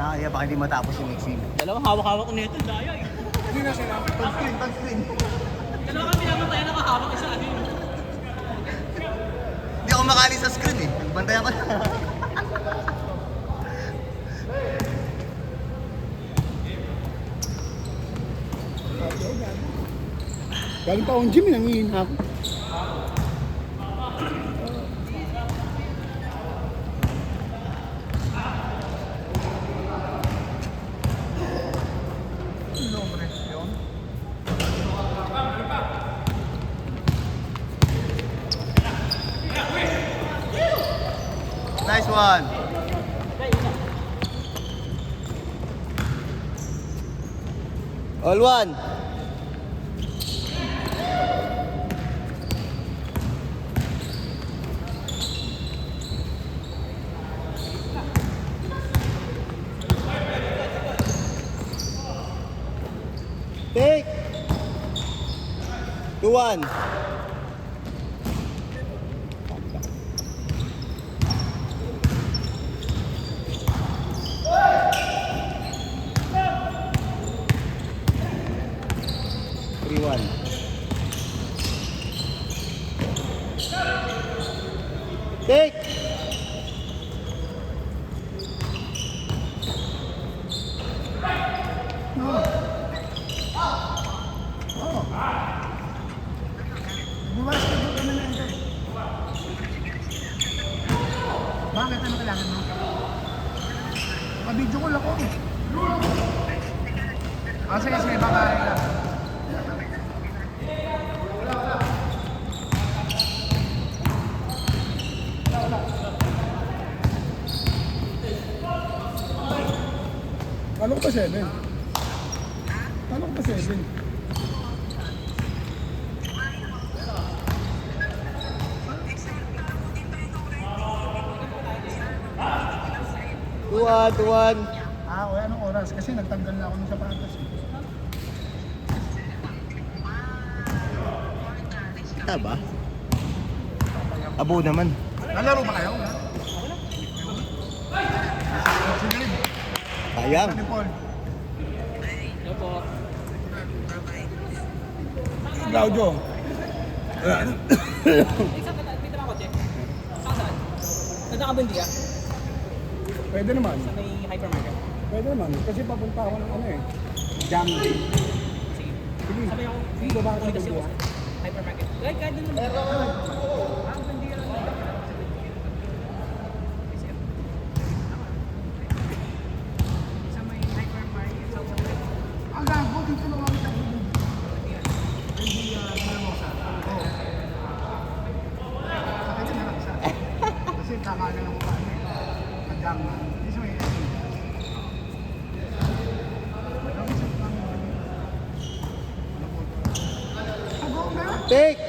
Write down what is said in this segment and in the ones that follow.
Nakakaya baka hindi matapos yung next game. Dalawang hawak-hawak ko nito, daya eh. Hindi na sila. Touchscreen. Dalawa kami naman tayo nakahawak isa ano yun. Hindi ako makali sa screen eh. Bantayan ko na. Galing pa akong gym, nangihina ako. Nice one. All one. Take. 2-1. Take. Bumas ka doon kami na ito. Bakit? Ano kailangan mo? Mabidyo ko lang ako. Sige, sige, baka lang. Ano ko pa 7? Ano ko pa 7? Tuwan. Wala anong oras kasi nagtanggal na ako ng sapatos. Kita ba? Abo naman. Nalaro ba kayo? Sayang. Ni Paul. Yo po. Gaudio. Isa ka dito na kotse. Saan? Nagkakabundi ah. Pwede naman. Sa may hypermarket. Pwede naman. Kasi papunta ako ng ano eh. Jam day. Sige. Sige. Sabay ako. Sige, baba ka Kasi ng ako sa hypermarket. Kahit doon naman. Ang bundi lang. Sa may hypermarket. Ang gago, dito lang kami sa gilid. Hindi nalamosa. Oo. Sakit na lang isa. Kasi tama na lang mukha niya. Madam. Hindi sa may Take.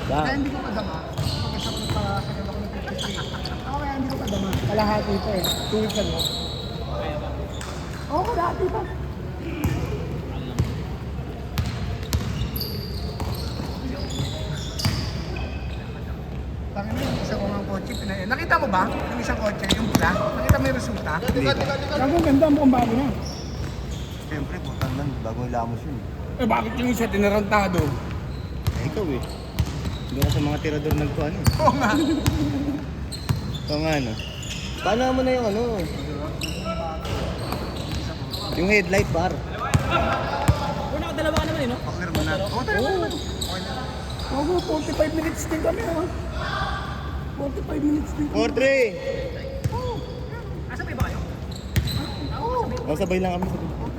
kaya Lang. hindi ko padama. Kasi ako nagpasakal ako ng 53. Ako kaya hindi ko padama. Kalahati pa eh. 2 weeks ago. Oo, kalahati pa. Tangin mo yung isa ko ng kotse. Nakita mo ba? Yung isang kotse, yung pula? Nakita mo yung resulta? Ang ganda mo kung bago na. Siyempre, putang lang. Bagong lamos yun. Eh bakit yung isa tinarantado? Ikaw eh. Hindi ka sa mga tirador nagkuhan eh. Oo nga. Oo nga no. Paano mo na yung ano? Yung headlight bar. Una ka dalawa ka naman eh no? Pakir mo na. Oo, tayo naman. Okay na. Oo, 45 minutes din kami ha. 45 minutes din kami. 4-3. Asa ba kayo? O, sabay lang kami.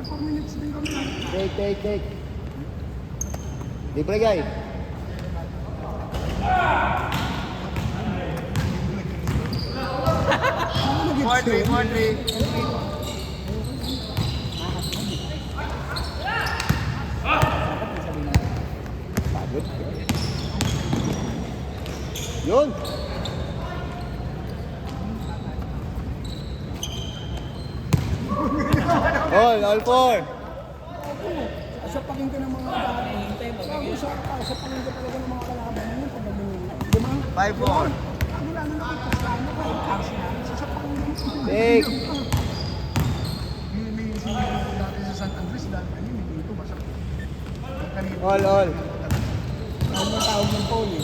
44 minutes din kami ha. Take. Di pre guy. Ano 4-3. Pagod. Yun. All four. Sa pakinggan ng mga dati. Hintay mo. Sa pakinggan talaga ng mga kalaban yun. Di ba? 5-4. Wala na nakapastaan na kahit kasi na. Sa pakinggan. Take. ano yun, dito, basta. All. Tawag ng Paul eh.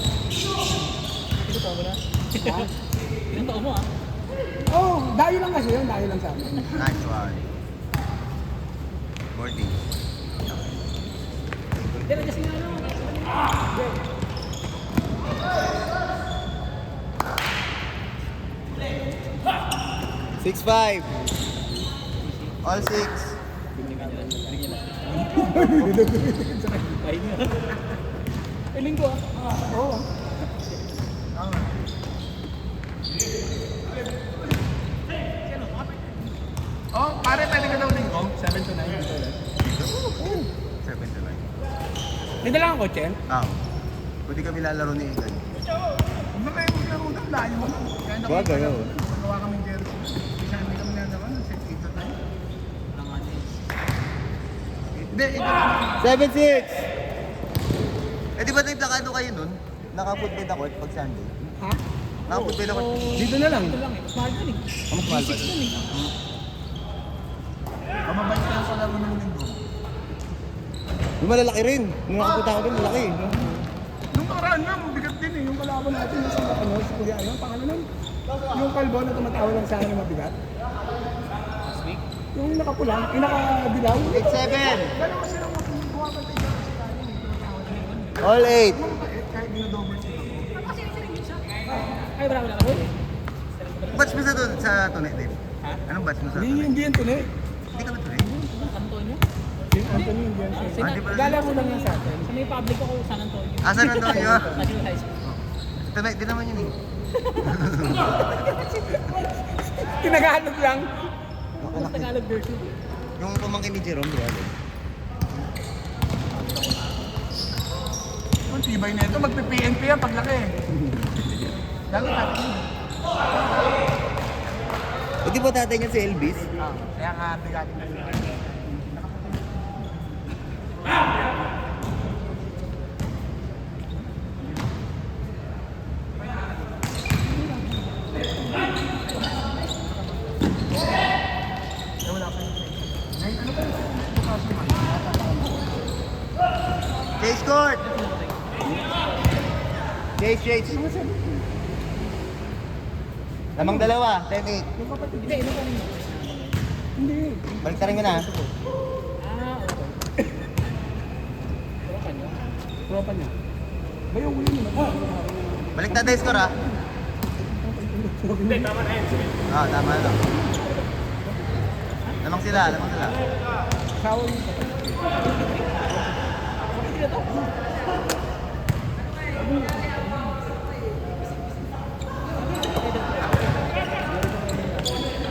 Ito taon mo na? Ha? Ilang taon mo ah? Oh, dayo lang kasi yun, dayo lang sa amin. Nice one. Morty. Hindi, kasi nga ano. 6-5. All 6. Ay, nga. Ay, linggo ah. Oo. Oh, pare, pwede ka daw linggo? 7 to 9 dito ulit. 7 to 9. May dala kang kotse? Pwede kami lalaro ni Egan. Huwag na kayo maglaro doon, layo mo. Kaya na Wag, ano? Magawa kami jersey. Isa hindi kami nalaman, set 8 to 9. Hindi, ito lang. 7-6. Eh di ba may plakado kayo nun? Naka-footbed ako pag Sunday. Ha? Naka-footbed ako. Dito na lang. Ito lang eh. Mas mahal yun eh. Mas mahal ba? 6 yun eh. Mamabalik tayo sa laro ng linggo. Yung malalaki rin. Nung nakapunta ako doon, malaki. Nung nakaraan nga, bigat din eh. Yung kalaban natin, nasa ano, si Kuya, ano, pangalan nun? Yung kalbo na tumatawa lang sa akin na mabigat. Last week. Yung nakapula, yung nakadilaw. 8-7. Dalawa silang makukuha ka tayo sa kanin eh. Tumatawa din. All 8. Kahit dinodouble sila. Ay, bravo na ako. Batch mo sa doon sa Tune, Dave? Ha? Anong batch mo sa Hindi, Tune? hindi yan tunay. Hindi ka ba Tune? Antonio? Yung Anthony, hindi yan siya. Ah, di pala. Lalaro lang yan sa atin. Sa may public ako, San Antonio. Ah, San Antonio? National High School. Tune, di naman yun eh. Tinagalog lang. Mas Tagalog version. Yung pamangkin ni Jerome, di ba? Ang tibay na ito, magpi-PNP yan paglaki. Lalo natin yun. Eh di ba tatay niya si Elvis? Kaya nga, bigatin na yun. Chase court! Chase. Lamang dalawa, 10-8. Yung kapatid, Hindi, ano kanina? hindi. Baliktarin ko na. Ah, okay. Tropa niyo? Tropa niya. Ba yung huli naman? Baliktad na score ha. Hindi, tama na yun. Ah, tama na. Lamang sila. Sawa yung kapatid. Hindi na to.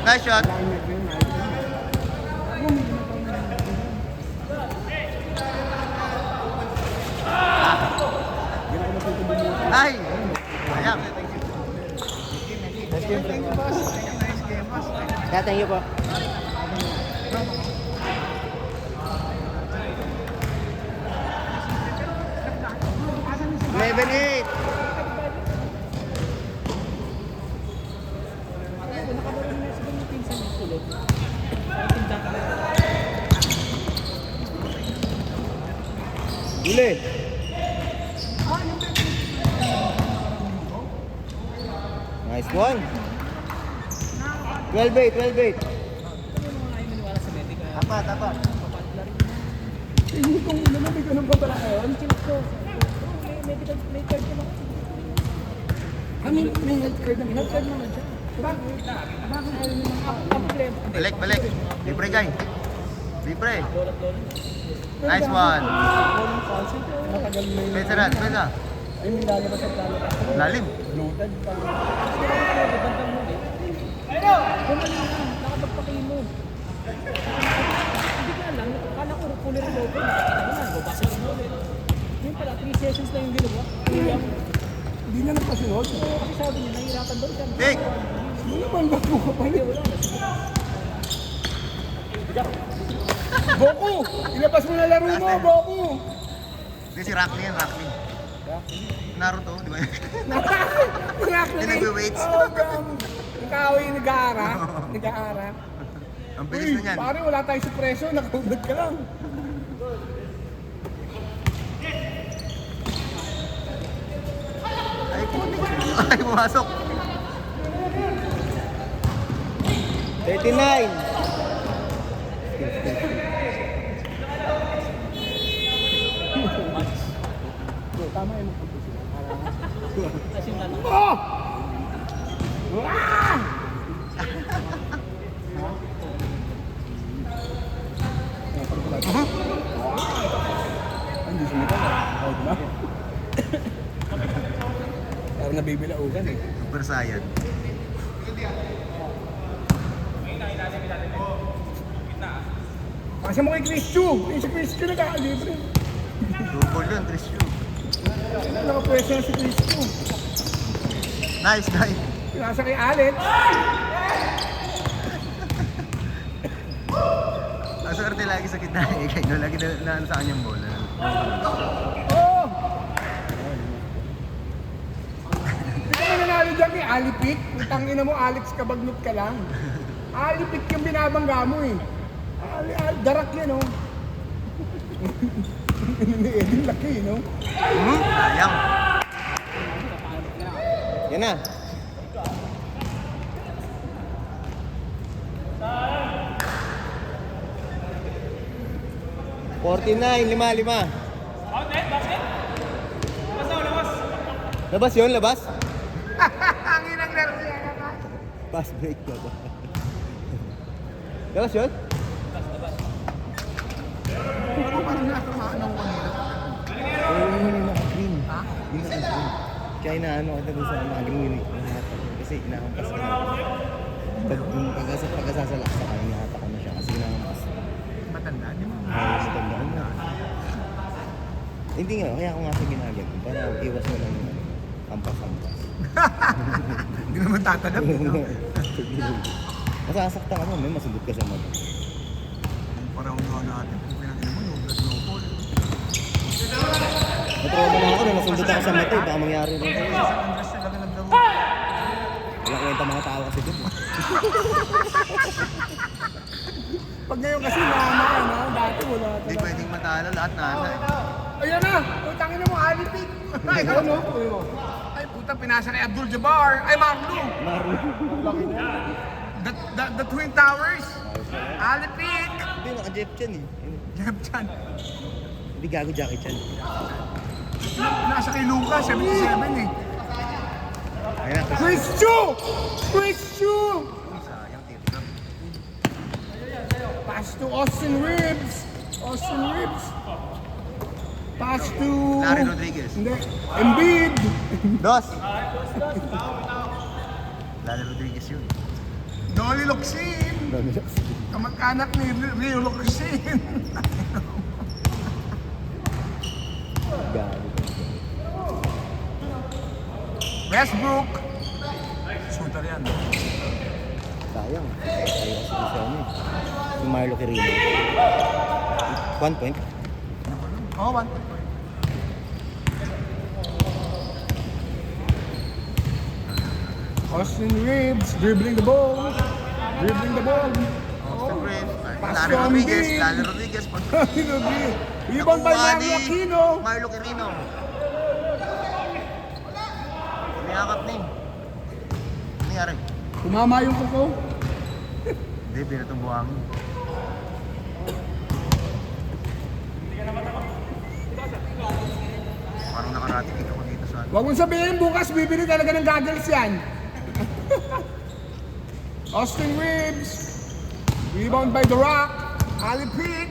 Nice shot. Ay! Sayang. Thank you, boss. Nice game, boss. Thank you po. Eleven eight. Nakabaro na siguro yung pinsan yung tulog. Ay, tinda ka. Huli. Nice one. 12-8. Ano yung mga ayaw maniwala sa medical? Apat. Papatlar. Hindi kong lumabig ka ng babala ngayon. Chinek ko. May card ka na. May health card na Health card naman siya. Bakit? Bakit ayaw naman ako? Balik. Libre guy. Libre. Nice one. Matagal na yun. Pesa. Ay, may lalabas at lalabas. Lalim. Bloated pa. Bandang mo eh. Bumali na. Nakapagpakimo. Hindi ka alam. Akala ko fully remote. Nakakita mo na. Bubasa mo ulit. Yun pala, 3 sessions na yung ginawa. Hindi na nagpasunod. Kasi sabi niya, nahihirapan daw siya. Take. Hindi naman ba't mo ka pa Hindi, yun? wala na. Boku! Ilabas mo na laro mo, Boku! Hindi si Rackley yan, Rackley. Naruto, di ba? Yung nagwe-weights. Oo, gam. Yung kahoy, nag-aara. Nag-aara. Ang bilis na niyan. Pare, wala tayong supreso. Nakahubad ka lang. Ay, pumasok. 39. Tama yun. Kasi yung tanong. Oh! Ah! Hindi sumita na. Oh, diba? Parang nabibilaugan eh. Super Saiyan. Kasi mo kay Chris Chu. Si Chris Chu nagkakalibre. Double yun, Trishu. Nakapwesto na si Chris Chu. Nice, nice. Nasa kay Alex. Ang swerte lagi sa gitna eh. Kaya lagi na sa kanyang bola. Oh! Hindi ka mananalo dyan kay Alipik. Utang ina mo, Alex Kabagnot ka lang. Alipik yung binabangga mo eh. Darak yan oh. Ni Edin laki no? Sayang. Yan na. lima. Labas yun, labas? Ang inang laro yan. Pass break na ba? Labas yun? Parang natamaan ako kanina. Oo, yun yung naka-green. Ha? Yun yung naka-green. Kaya inaano ko doon sa mga green kasi inahampas ko na. Pagkasasalak sa kanya, inahatak ko na siya kasi inahampas. Matanda, di ba? Ay, matandaan na. Hindi nga, kaya ako nga sa ginagag para iwas mo lang yung ampas-ampas. Hindi naman tatanap. Masasaktan ka mo, may masundot ka sa mata. Parang gawa natin. Kung pinagin mo, no blood, no fall. Natrauma na ako na nasundot ako sa mata, baka mangyari rin. Sa Andres talaga naglaro. Wala kwenta mga tao kasi dito. Pag ngayon kasi naman, no? Dati wala Hindi talaga. pwedeng matalo, lahat nasa. Ayan na! Utangin na mo, Alipik! Ay, ikaw no? Ay, puta, pinasa kay Abdul Jabbar. Ay, Marlo! The Twin Towers. Alipik! Hindi, naka-Jeff Chan eh. Jeff Chan. Hindi gago Jackie Chan. Nasa kay Luka, 77 eh. Ayun na, Chris Chu! Chris Chu! sayang tip. Pass to Austin Reeves. Austin Reeves. Pass to... Larry Rodriguez. Hindi. Embiid. Dos! Larry Rodriguez yun. Dolly Locsin. Kamag-anak ni Rio Locsin. Gago. Westbrook. Shooter yan. Sayang. Ayaw kasi gusto ano eh. Si Marlo Quirino. 1 point. Oh, one. Austin Reeves dribbling the ball. Dribbling the ball. Austin Reeves. Pass Larry to Rodriguez. Embiid. Larry Rodriguez. Rebound by Nakuha Mario ni Aquino. Marlo Quirino. Niyakap na eh. Ano nangyari? Tumama yung kuko. Hindi, pinatong buhangin. Parang nakarating ako dito sa... Huwag mong sabihin bukas bibili talaga ng goggles yan. Austin Reeves. Rebound by The Rock. Ali Pitt.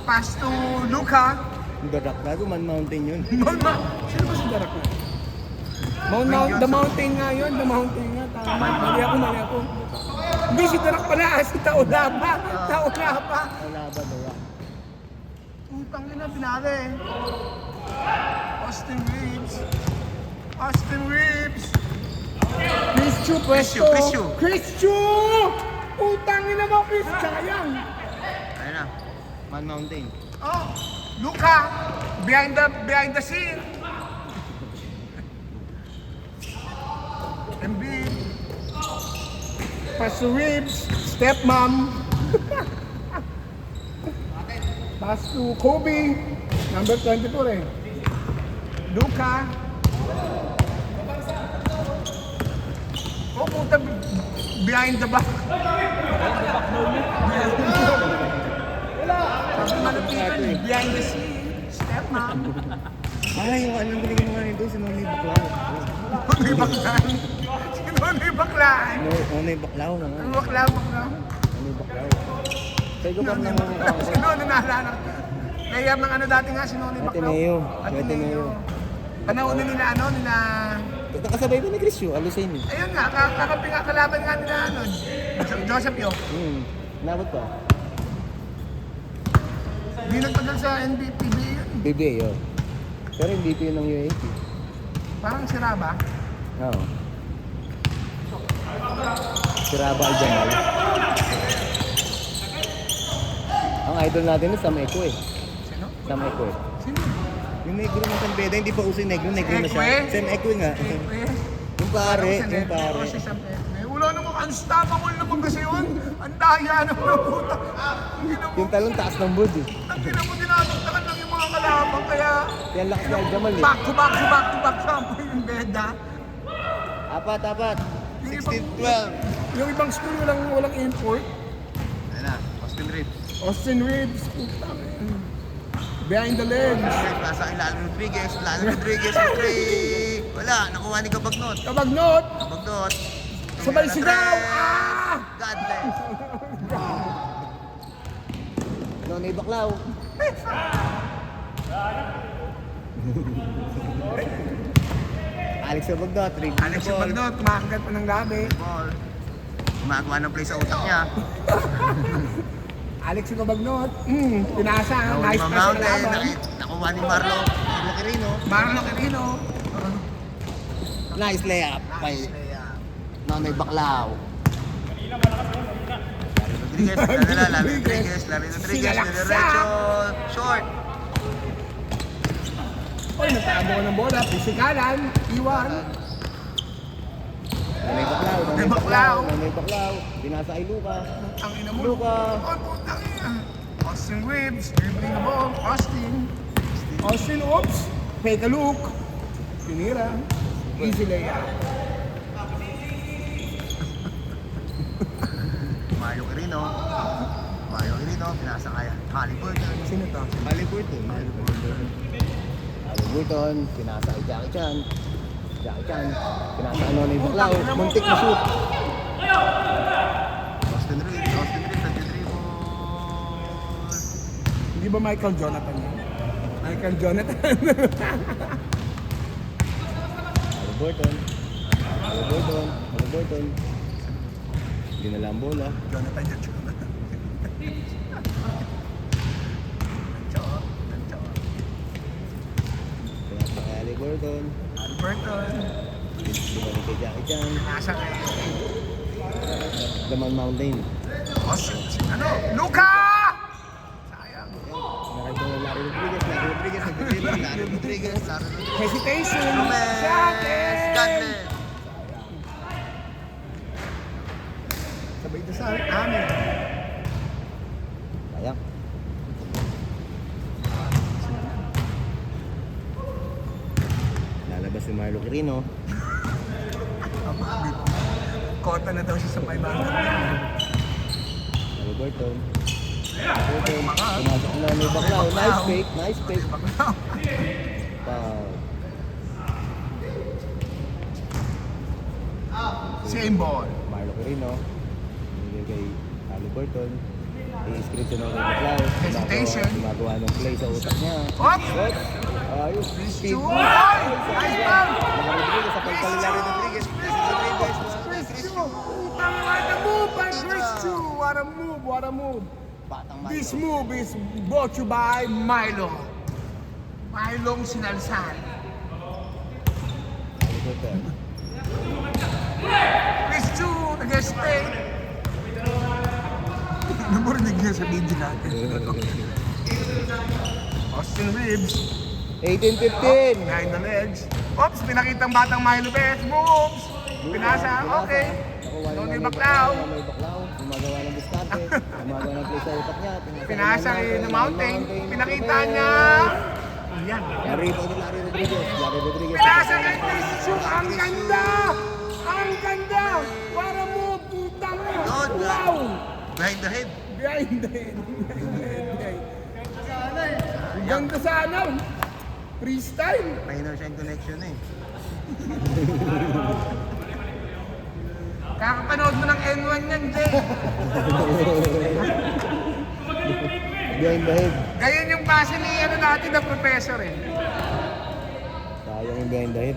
Pass to Luka. Dadak na man mountain yun. Sino ba si Darak na? The Mountain nga yun. The Mountain nga. Tama. Mali ako. Hindi si Darak pala. Si Taolapa. Taolapa. Wala ba daw? Utang ina, pinare. Austin Reeves. Austin Reeves. Chris Chu, pwesto. Chris Chu. Chris Chu! Utang ina mo, Chris. Sayang. Ayun na. Man Mountain. Oh, Luka. Behind the scene. Embiid. Pass to Reeves. Stepmom. Pass to Kobe. Number 24 eh. Luka. Oh, puta, behind the back. Sabi malupitan, behind the scene. Step mom. Ay, yung anong galing mo nga nito, si Nonoy Baklaw. Nonoy Baklaan. Si Nonoy Baklaan. Nonoy Baklaw na nga. Ang bakla. Nonoy Baklaw. Sa ikaw pa naman ako. Si Nonoy naalala. Layab ng ano dati nga, si Nonoy Baklaan. Ateneo. Ateneo. Panahon nila nila... Nakasabay ko ni Crisio, alusin eh. Ayun nga, kakampi nga, kalaban nga nila Joseph Yo. Nabot pa. Di nagtagal sa NBPB yun. BBA yun. Pero hindi ko yun ng UAP. Parang si Raba. Oo. Si Raba Al-Jamal. Ang idol natin is Sam Eko eh. Sino? Sam Eko eh. Sino? Yung negro ng San Beda, hindi pa uso yung negro na siya. Ekwe? Sam Eko nga. Ekwe. Yung pare, Parang yung pare. Oo, si Sam Ekwe. Wala naman, unstoppable naman kasi yun. Ang daya naman ng puta. Yung talong taas ng board eh. Ang ina mo, dinadagdagan lang yung mga kalaban. Kaya, Kaya ang lakas ni Al-Jamal eh. back to back sample yung Beda. Apat. Yung 16-12. Yung ibang school walang import. Ayan na, Austin Reeves. Austin Reeves. Puta. Behind the legs. Nasa kay Lalo Rodriguez with 3. Wala, nakuha ni Kabagnot. Kabagnot. Kabagnot. Sabay sigaw. Ah! God bless. Nonoy Baklaw. Alex Kabagnot, Alex Kabagnot, kumakagat pa ng gabi. ball. Gumagawa ng play sa utak niya. Alex Kabagnot, pinasa. Nakuha Nice ni pass sa Mountain, laban. nakuha ni Marlo Quirino. Marlon Quirino. Nice layup by Nonoy Baklaw. Larry Rodriguez, diretso, short. Oy, nagtago ko ng bola. Pisikalan. Iwan. Nonoy Baklaw. Binasa kay Luka. Ang ina mo. Luka. Oy, putang ina. Austin Reeves. Dribbling the ball. Austin, oops. Fake a look. Pinira. Easy layup. Mario Quirino, pinasa kaya Halliburton. Sino to? Halliburton, pinasa kay Jackie Chan, pinasa kay Nonoy Baklaw, muntik na shoot. Austin Reeves, nag-dribble. Hindi ba Michael Jonathan yun? Michael Jonathan. Halliburton. Dinala ang bola. Jonathan. Pinasa kay Halliburton. Alberton. Bumalik kay Jackie Chan. Nasa kay... Daman Mountain. Ano? Luka! Sayang. Nakita na Larry Rodriguez. Hesitation. Gomez. Shot God it! bless. Sabay dasal. Amen. Sayang. Lalabas si Marlo Quirino. Kota na daw siya sa 500. Halliburton. Pumasok na ni Baklaw. Nice fake. Foul. Same ball. Marlo Quirino. Binigay kay Halliburton. I-screen siya ng Baklaw. Hesitation. Gumagawa ng play sa utak niya. Oops! Oops! Ayos. Two. Ay! Nice ball! Rodriguez sa pagkalilari Rodriguez. Chris Chu! What a move by Chris Chu! What a move! Batang This Milo. move is brought to you by Milo. Milong Sinalsan. Halliburton. Chris Chu, nag-stay. Namurinig niya sa video natin. Austin Reeves. 18-15. Behind the legs. Oops, pinakitang batang Milo Beth. Moves. Pinasa, okay. Nonoy Baklaw. Nonoy Baklaw. Gumagawa ng diskarte. Gumagawa ng play sa utak niya. Pinasa kay The Mountain. Pinakita niya. Ganyan. Rebound ni Larry Rodriguez. Larry Rodriguez. Pinasa kay Chris Chu. Ang ganda! Ang ganda! Para mo, putang mo! Good. Wow! Behind the head. Behind the head. Ang ganda sana. Freestyle. Minor siya yung connection eh. Kakapanood mo ng N1 yan, Jay. Behind the head. Ganyan yung base ni ano natin na professor eh. Sayang yung behind the head.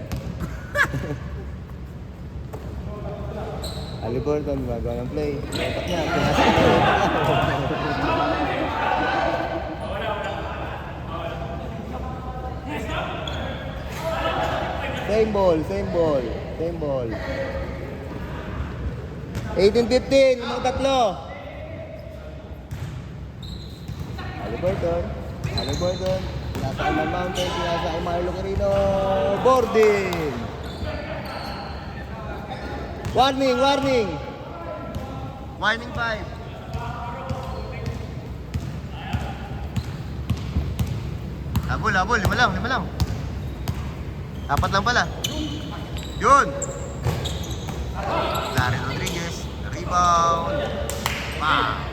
Haliburton, magawa ng play. Natak niya. Pinasa niya. Same ball, same ball, same ball. 18-15, mga tatlo. Haliburton, Haliburton. Pinasa kay Man Mountain, pinasa kay Marlo Quirino. Boarding! Warning, warning! Warning 5. Habol, habol. 5 lang, 5 lang. 4 lang pala. Yun! Larry Rodriguez. Rebound. Bang!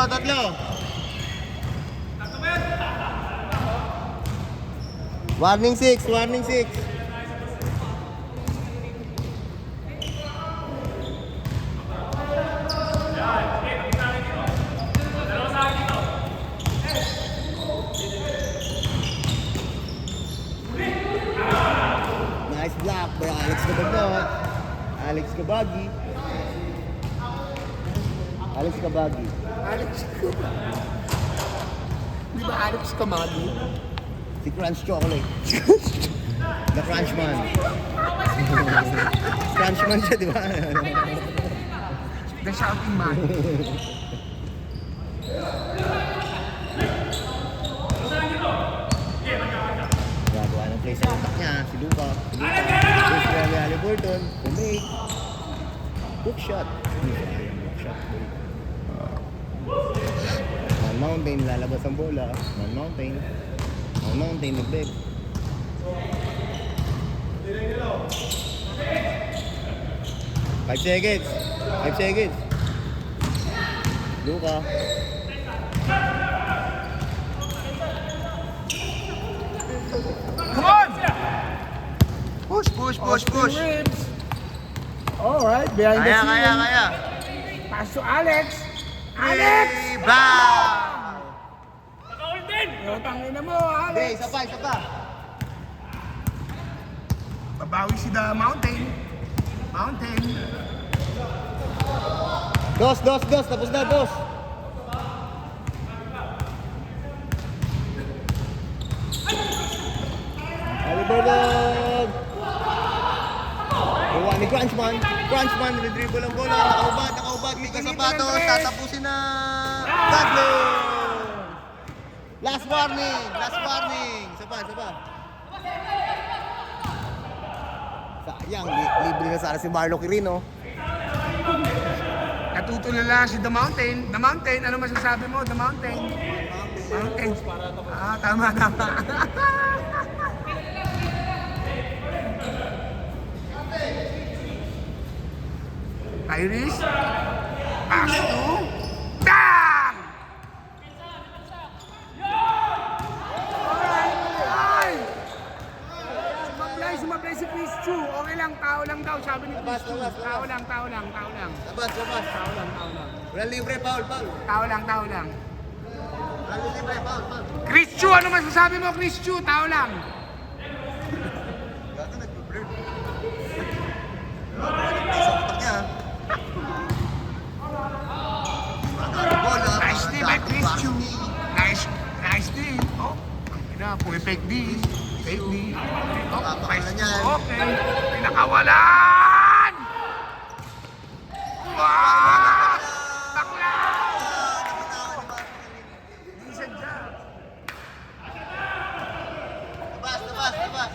Tatlo. Warning 6, warning 6. Nice block by Alex Cabagnot. Alex Cabagi. Alex Cabagi. Alex Kamagi. Di ba Alex Kamagi? Si Crunch Chocolate. The Crunchman. Crunchman siya, di ba? The shouting man. Gagawa ng play sa utak niya, si Luka. Si Rally Haliburton, kumake. Hook shot. Hook shot. Man Mountain, lalabas ang bola. Man Mountain. Man Mountain, nagbeg. Five seconds. 5 seconds. Luka. Come on! Push, push, push, push. Alright, behind the Kaya, scene. kaya, kaya. Pass to Alex. Alex! Rebound! Tangina mo, Hindi, Alex. isa pa, isa pa. Babawi si The Mountain. Mountain. Dos. Tapos na, dos. Haliburton. Gawa ni Crunchman. Crunchman, redribble ang bola. Nakaubad. May kasapatos. Tatapusin na. Dudley. Last warning. Isa pa. Sayang, libre na sana si Marlo Quirino. Natutulala si The Mountain. The Mountain, ano masasabi mo? The Mountain. Mountain. Ah, tama. Iris. Pass to. Bang! Ay! Sumablay si Chris Chu. Okay lang, tao lang daw. Sabi ni Chris Chu. Labas. Tao lang. Labas. Tao lang. Wala libre, foul. Tao lang. Wala libre, foul. Chris Chu, ano masasabi mo, Chris Chu? Tao lang. Gato nag-blur. Sa utak niya. Bola. Nice day by Chris Chu. Nice day. Oh, pumipake D. Fake D. Papakalan niyan. Okay. Pinakawalan! Wow! Bakla! Hindi sadya. Labas.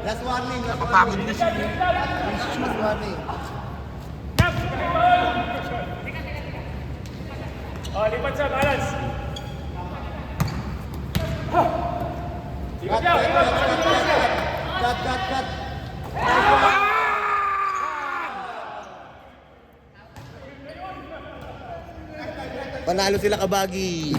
Last warning. Napapagod na siya. Last warning. Oh, lipat sa balance. Cut. Panalo sila kabagi.